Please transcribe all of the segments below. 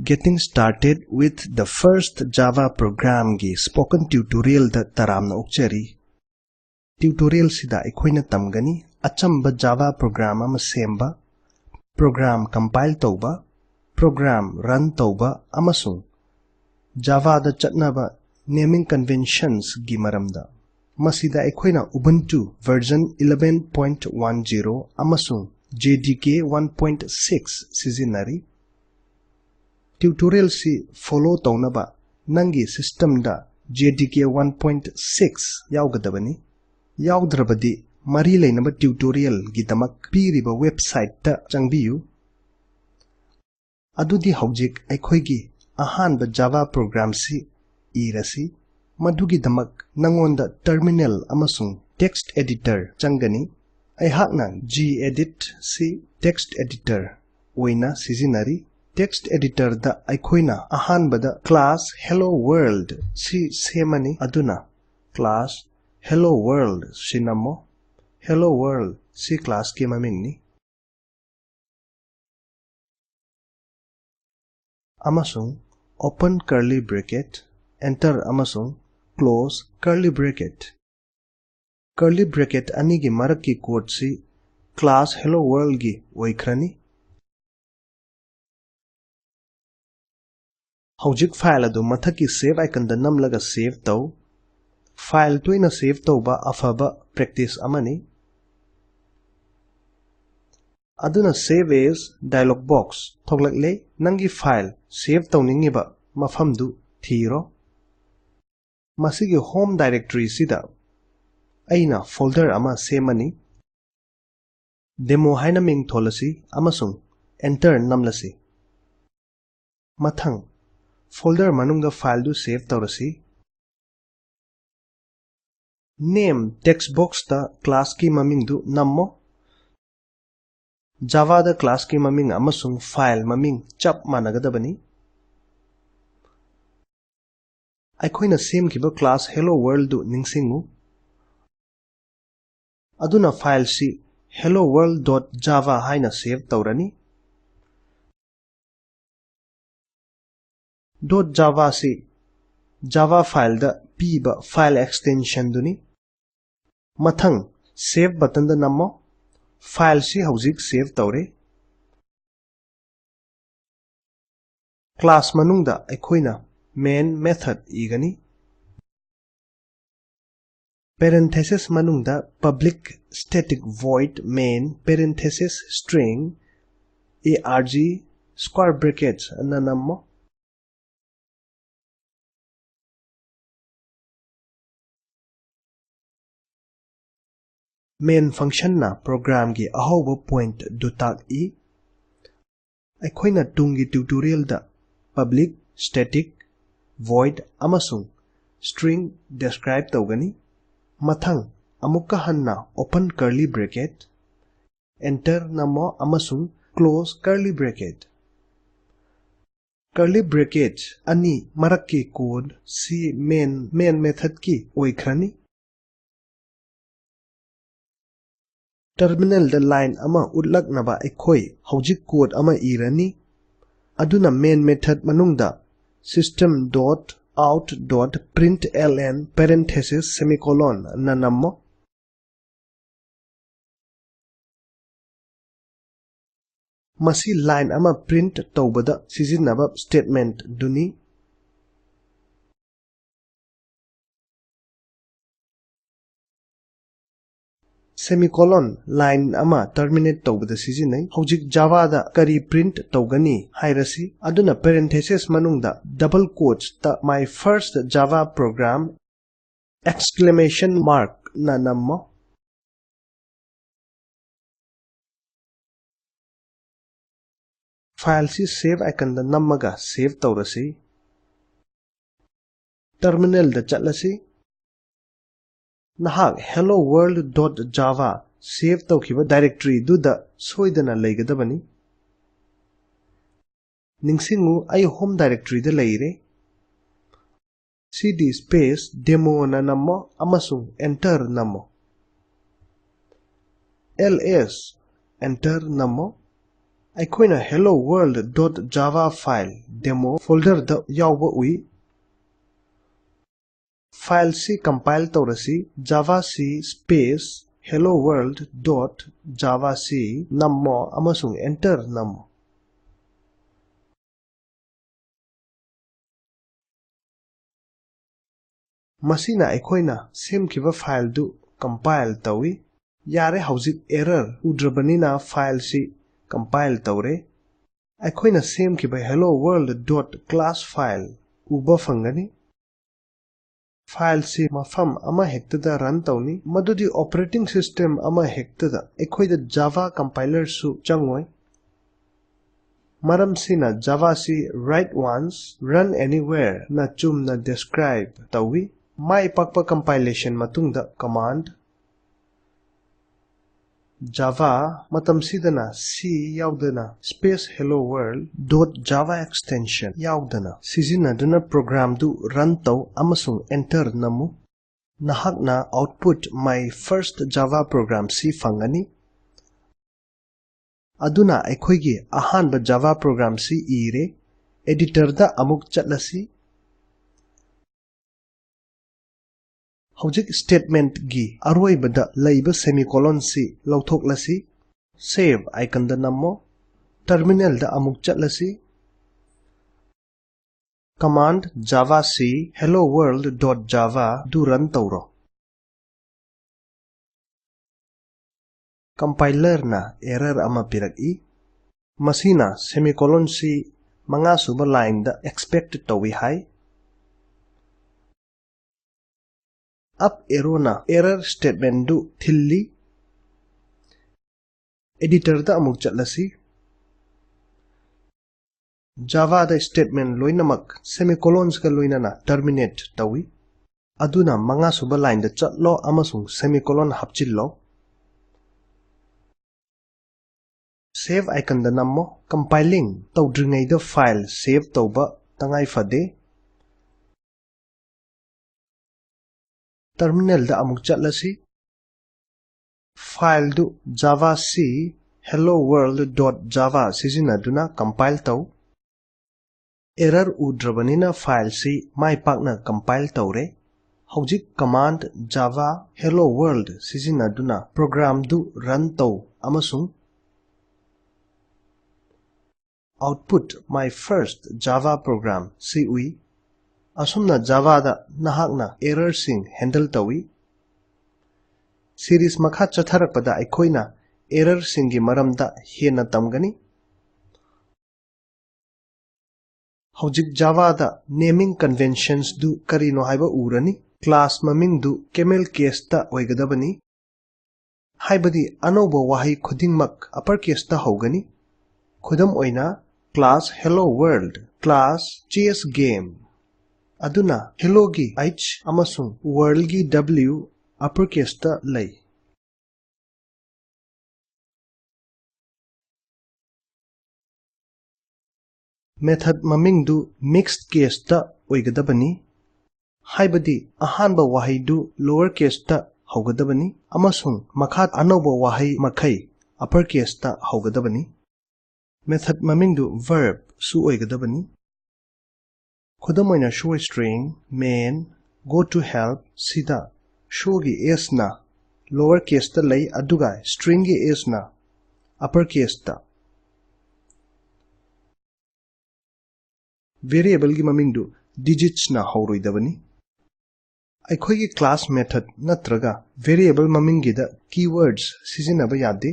Getting started with the first Java program gi spoken tutorial da taramna ukchari. Tutorial sida aikoina tamgani achamba Java program ama semba, program compile tauba, program run tauba amasung Java da chatnaba naming conventions gi maramda. Masida aikoina Ubuntu version 11.10 amasung JDK 1.6 sizinari. Tutorial si follow taunaba nangi system da JDK 1.6 yaugadabani. Yaudrabadi mari lainaba tutorial gidamak piriba website ta changbiyu. Adudi haujik aikhoigi ahanba Java program si irasi. Madugi damak nangonda terminal amasung text editor changani. Aihakna gedit si text editor oina sizinari. Text editor da aikoina ahanbada class hello world si semani aduna class hello world sinamo hello world si class ki mamingni amasung open curly bracket enter amasung close curly bracket ani gi marak ki code si class hello world gi oikrani. Haujik file adu mathaki save icon da namlaga save tau. File toina save tauba afaba practice amani. Aduna save as dialog box thoglakle nangi file save tauningiba mafamdu thiro. Masigi home directory sida aina folder ama semani. Demo haina ming tholasi amasung enter namlasi. Mathang folder manungda file du save taurasi. Name text box ta class ki maming du nammo. Java da class ki maming amasung file maming chap managadabani. Aikoina same kiba class hello world du ningsingu. Aduna file si hello world.java haina save taurani. .java si Java file da piba file extension duni. Mathang save button da nammo. File si haujik save taure. Class manungda aikoina main method igani. Parenthesis manungda public static void main parenthesis string arg square brackets na nammo. Main function na program gi ahoba point dutak I. Aikoina tungi tutorial da public static void amasung string describe taugani. Mathang amukka hanna open curly bracket enter namo amasung close curly bracket. Curly bracket ani marakki code si main method ki oikrani. Terminal da line ama utlak naba aikoi haujik code ama irani. Aduna main method manungda system.out.println parenthesis semicolon na nammo. Masi line ama print taubada sizinaba statement duni. Semicolon line ama terminate taubada sizinai. Haujik Java da kari print taugani hairasi. Aduna parenthesis manungda double quotes ta my first Java program exclamation mark na nammo. File si save icon da nammaga save taurasi. Terminal da chatlasi. Nahak hello world.java save taukiba directory du da soidana laigadabani. Ningsingu ay home directory da laire. cd space demo na nammo amasung enter nammo. ls enter nammo. ꯑꯩꯈꯣꯏꯅ hello world.java file demo folder da yawba ui file si compile tawrasi java si space hello world.java si nammo amasung enter nammo masina ꯑꯩꯈꯣꯏꯅ ꯁꯦꯝꯈꯤꯕ file du compile tawi yare hauzik error udrabanina file si compile tawre ꯑꯩꯈꯣꯏꯅ ꯁꯦꯝꯈꯤꯕ hello world.class file uba fangani file si mafam ama hektada run tawni madudi operating system ama hektada ꯑꯩꯈꯣꯏꯗ java compiler su changoi maram sina java si write once run anywhere na chumna describe tawi mai pakpa compilation matungda command java matam sidana c yaudana space hello world dot java extension yaudana sizinaduna program du run taw amasung enter namu nahakna output my first java program si fangani aduna aikhoigi ahanba java program si ire editor da amuk chatlasi hojik statement gi aroibada laiba semicolon si lauthoklasi save icon da nammo terminal da amuk chatlasi command java c hello world.java du run tawro compiler na error ama piraki masina semicolon si manga suba line da expect tawi hai up arrow na error statement du thilli editor da amuk chatlasi java da statement loinamak semicolons ka loinana terminate tawi aduna manga suba line da chatlo amasung semicolon hapchillo save icon da nammo compiling tawdringai da file save tawba tangai fade terminal da amuk chatlasi file du java c hello world.java sizinaduna compile taw error udrabanina file si mai pakna compile tawre hojik command java hello world sizinaduna program du run taw amasung output my first java program si ui asumna java da nahakna error sing handle tawi series makha chatharakpada aikhoina error singi maramda hena tamgani hojik java da naming conventions du karino haiba urani class maming du camel case ta oigadabani haibadi anoba wahi khudingmak uppercase ta hogani khudam oina class hello world class chess game aduna hello gi h amasung world gi w uppercase ta lay method maming du mixed case ta oigadabani haibadi ahanba wahi du lower case ta hogadabani amasung makhat anoba wahi makhai uppercase ta hogadabani method maming du verb su oigadabani Khudamoina show string main go to help sida show gi s na lower case ta lay aduga string gi s na upper case ta variable gi maming du digits na hauroidabani aikhoi gi class method natraga variable maming gi da keywords sizinaba yade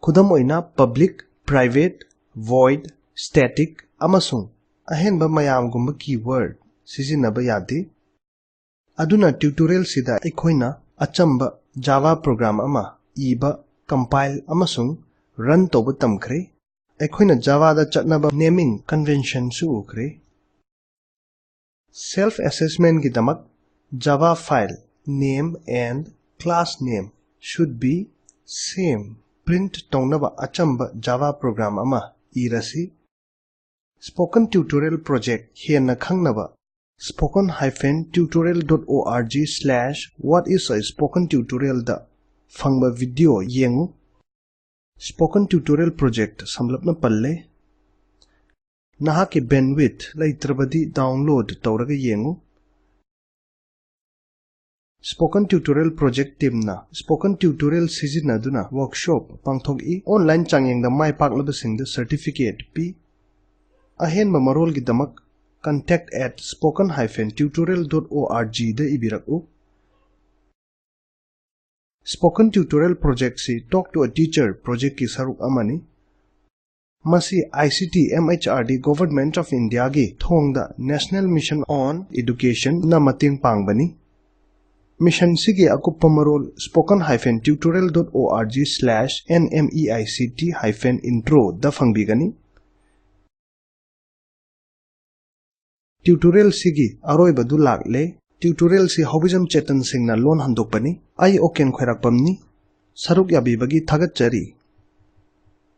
Khudamoina public private void static amasung ahenba mayamgumba keyword sizinaba yade aduna tutorial sida aikhoina achamba java program ama iba compile amasung run toba tamkhre aikhoina java da chatnaba naming convention su ukhre self assessment gi damak java file name and class name should be same print tawnaba achamba java program ama irasi Spoken Tutorial Project hena khangnaba spoken-tutorial.org/what is a spoken tutorial da fangba video yengu Spoken Tutorial Project samlapna palle nahaki bandwidth laitrabadi download tawraga yengu. Spoken Tutorial Project team na Spoken Tutorial sizinaduna workshop pangthogi online changyengda mai paklabasingda certificate pi. Ahenba marol gidamak contact@spoken-tutorial.org da ibiraku. Spoken Tutorial Project si Talk to a Teacher project ki saruk amani. Masi ICT MHRD Government of India gi thongda National Mission on Education na mating pangbani. Mission sige akuppa marol spoken-tutorial.org/nmeict-intro da fangbigani. Tutorial sigi aroi badu lagle. Tutorial si hobijam chetan singna lon handokpani. Ai oken khairakpamni. Saruk yabi bagi thagat chari.